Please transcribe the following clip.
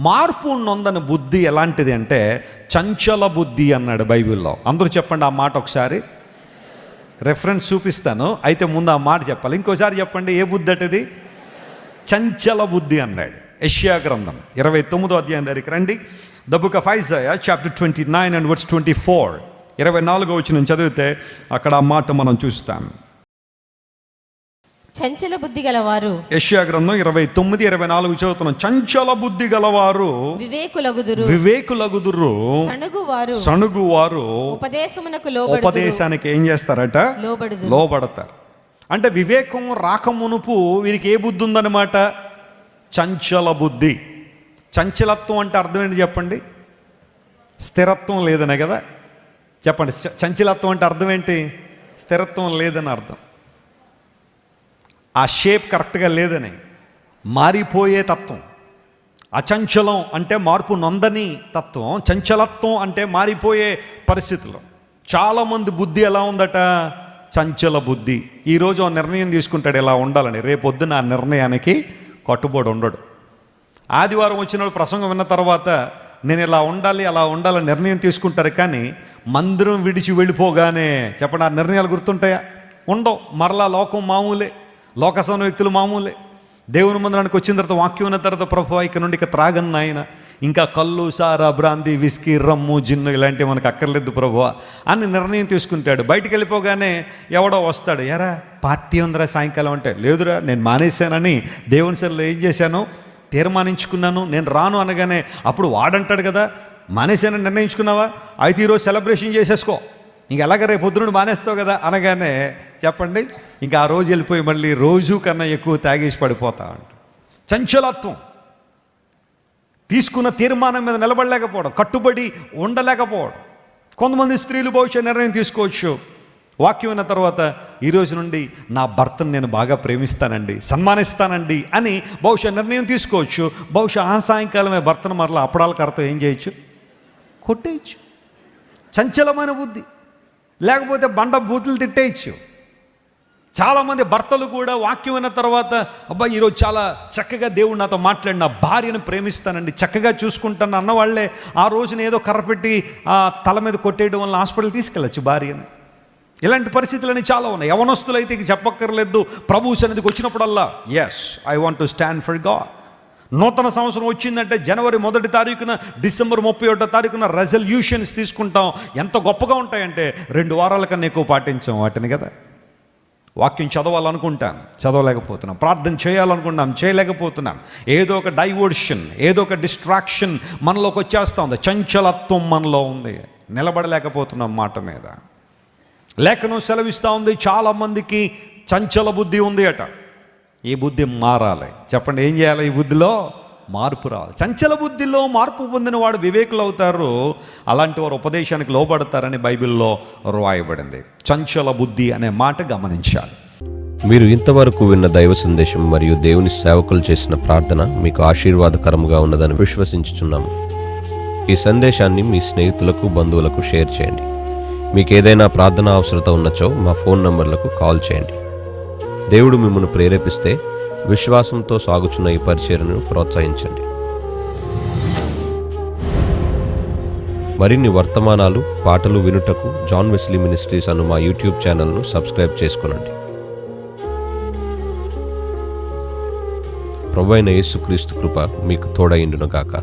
మార్పు నొందని బుద్ధి ఎలాంటిది అంటే చంచల బుద్ధి అన్నాడు బైబిల్లో. అందరూ చెప్పండి ఆ మాట ఒకసారి. రెఫరెన్స్ చూపిస్తాను, అయితే ముందు ఆ మాట చెప్పాలి. ఇంకోసారి చెప్పండి, ఏ బుద్ధి అటది? చంచల బుద్ధి అన్నాడు. యెషయా గ్రంథం 29వ అధ్యాయం దగ్గరికి రండి. The book of Isaiah chapter 29 and verse 24. 24వ వచనం చదివితే అక్కడ ఆ మాట మనం చూస్తాం. చంచల బుద్ధి గలవారు, యెషయా గ్రంథం 29, 24 చదువుతున్నాం. చంచల బుద్ధి గలవారు వివేకులగుదురు, సణుగువారు ఉపదేశానికి ఏం చేస్తారట? లోబడతారు. అంటే వివేకం రాకమునుపు వీరికి ఏ బుద్ధి ఉందన్నమాట? చంచల బుద్ధి. చంచలత్వం అంటే అర్థం ఏంటి చెప్పండి? స్థిరత్వం లేదనే కదా. చెప్పండి, చంచలత్వం అంటే అర్థం ఏంటి? స్థిరత్వం లేదని అర్థం. ఆ షేప్ కరెక్ట్గా లేదని, మారిపోయే తత్వం. అచంచలం అంటే మార్పు నొందని తత్వం. చంచలత్వం అంటే మారిపోయే పరిస్థితులు. చాలామంది బుద్ధి ఎలా ఉందట? చంచల బుద్ధి. ఈరోజు ఆ నిర్ణయం తీసుకుంటాడు ఇలా ఉండాలని, రేపొద్దున ఆ నిర్ణయానికి కట్టుబడి ఉండడు. ఆదివారం వచ్చినప్పుడు ప్రసంగం విన్న తర్వాత నేను ఇలా ఉండాలి అలా ఉండాలని నిర్ణయం తీసుకుంటారు, కానీ మందిరం విడిచి వెళ్ళిపోగానే చెప్పండి, ఆ నిర్ణయాలు గుర్తుంటాయా? ఉండవు. మరలా లోకం మామూలే, లోకసన వ్యక్తులు మామూలే. దేవుని మందిరానికి వచ్చిన తర్వాత వాక్యం ఉన్న తర్వాత ప్రభు ఇక నుండి ఇక త్రాగన్న ఆయన, ఇంకా కళ్ళు, సారా, బ్రాంతి, విస్కీ, రమ్ము, జిన్ను ఇలాంటివి మనకు అక్కర్లేదు ప్రభు అని నిర్ణయం తీసుకుంటాడు. బయటికి వెళ్ళిపోగానే ఎవడో వస్తాడు, ఎరా పార్టీ ఉందిరా సాయంకాలం అంటే, లేదురా నేను మానేశానని దేవుని సరిలో ఏం చేశాను? తీర్మానించుకున్నాను, నేను రాను అనగానే అప్పుడు వాడంటాడు కదా, మానేశానని నిర్ణయించుకున్నావా? అయితే ఈరోజు సెలబ్రేషన్ చేసేసుకో, ఇంక ఎలాగ రేపు పొద్దున మానేస్తావు కదా అనగానే చెప్పండి, ఇంకా ఆ రోజు వెళ్ళిపోయి మళ్ళీ రోజు కన్నా ఎక్కువ తాగేసి పడిపోతా అంట. చంచలత్వం. తీసుకున్న తీర్మానం మీద నిలబడలేకపోవడం, కట్టుబడి ఉండలేకపోవడం. కొంతమంది స్త్రీలు బహుశా నిర్ణయం తీసుకోవచ్చు, వాక్యం అయిన తర్వాత ఈరోజు నుండి నా భర్తను నేను బాగా ప్రేమిస్తానండి, సన్మానిస్తానండి అని బహుశా నిర్ణయం తీసుకోవచ్చు. బహుశా ఆ సాయంకాలమే భర్తను మరలా అప్పడాల కర్త ఏం చేయొచ్చు? కొట్టేయచ్చు. చంచలమైన బుద్ధి. లేకపోతే బండ బూతులు తిట్టేయచ్చు. చాలామంది భర్తలు కూడా వాక్యం అయిన తర్వాత, అబ్బాయి ఈరోజు చాలా చక్కగా దేవుడు నాతో మాట్లాడి నా భార్యను ప్రేమిస్తానండి, చక్కగా చూసుకుంటాను అన్నవాళ్లే ఆ రోజున ఏదో కర్ర పెట్టి ఆ తల మీద కొట్టేయడం వల్ల హాస్పిటల్ తీసుకెళ్ళచ్చు భార్యని. ఇలాంటి పరిస్థితులని చాలా ఉన్నాయి. యవనస్తులు అయితే ఇక చెప్పక్కర్లేదు. ప్రభు సన్నిధికి వచ్చినప్పుడల్లా yes I want to stand for God. నూతన సంవత్సరం వచ్చిందంటే జనవరి 1వ తారీఖున, డిసెంబర్ 31వ తారీఖున రెజల్యూషన్స్ తీసుకుంటాం. ఎంత గొప్పగా ఉంటాయంటే 2 వారాల కన్నా ఎక్కువ పాటించాం వాటిని కదా. వాక్యం చదవాలనుకుంటాం, చదవలేకపోతున్నాం. ప్రార్థన చేయాలనుకుంటాం, చేయలేకపోతున్నాం. ఏదో ఒక డైవర్షన్, ఏదో ఒక డిస్ట్రాక్షన్ మనలోకి వచ్చేస్తూ ఉంది. చంచలత్వం మనలో ఉంది, నిలబడలేకపోతున్నాం మాట మీద. లేఖనం సెలవిస్తూ ఉంది, చాలామందికి చంచల బుద్ధి ఉంది అట. ఈ బుద్ధి మారాలి. చెప్పండి, ఏం చేయాలి? ఈ బుద్ధిలో మార్పు రావాలి. చంచల బుద్ధిలో మార్పు పొందిన వాడు వివేకులు అవుతారు, అలాంటి వారు ఉపదేశానికి లోబడతారని బైబిల్లో రాయబడింది. చంచల బుద్ధి అనే మాట గమనించాలి. మీరు ఇంతవరకు విన్న దైవ సందేశం మరియు దేవుని సేవకులు చేసిన ప్రార్థన మీకు ఆశీర్వాదకరముగా ఉన్నదని విశ్వసించుచున్నాము. ఈ సందేశాన్ని మీ స్నేహితులకు, బంధువులకు షేర్ చేయండి. మీకు ఏదైనా ప్రార్థన అవసరత ఉన్నచో మా ఫోన్ నంబర్లకు కాల్ చేయండి. దేవుడు మిమ్మల్ని ప్రేరేపిస్తే విశ్వాసంతో సాగుచున్న ఈ పరిచర్యను ప్రోత్సహించండి. మరిన్ని వర్తమానాలు, పాటలు వినుటకు జాన్ వెస్లీ మినిస్ట్రీస్ అను మా యూట్యూబ్ ఛానల్ను సబ్స్క్రైబ్ చేసుకొనండి. ప్రభువైన యేసుక్రీస్తు కృప మీకు తోడైండును గాక.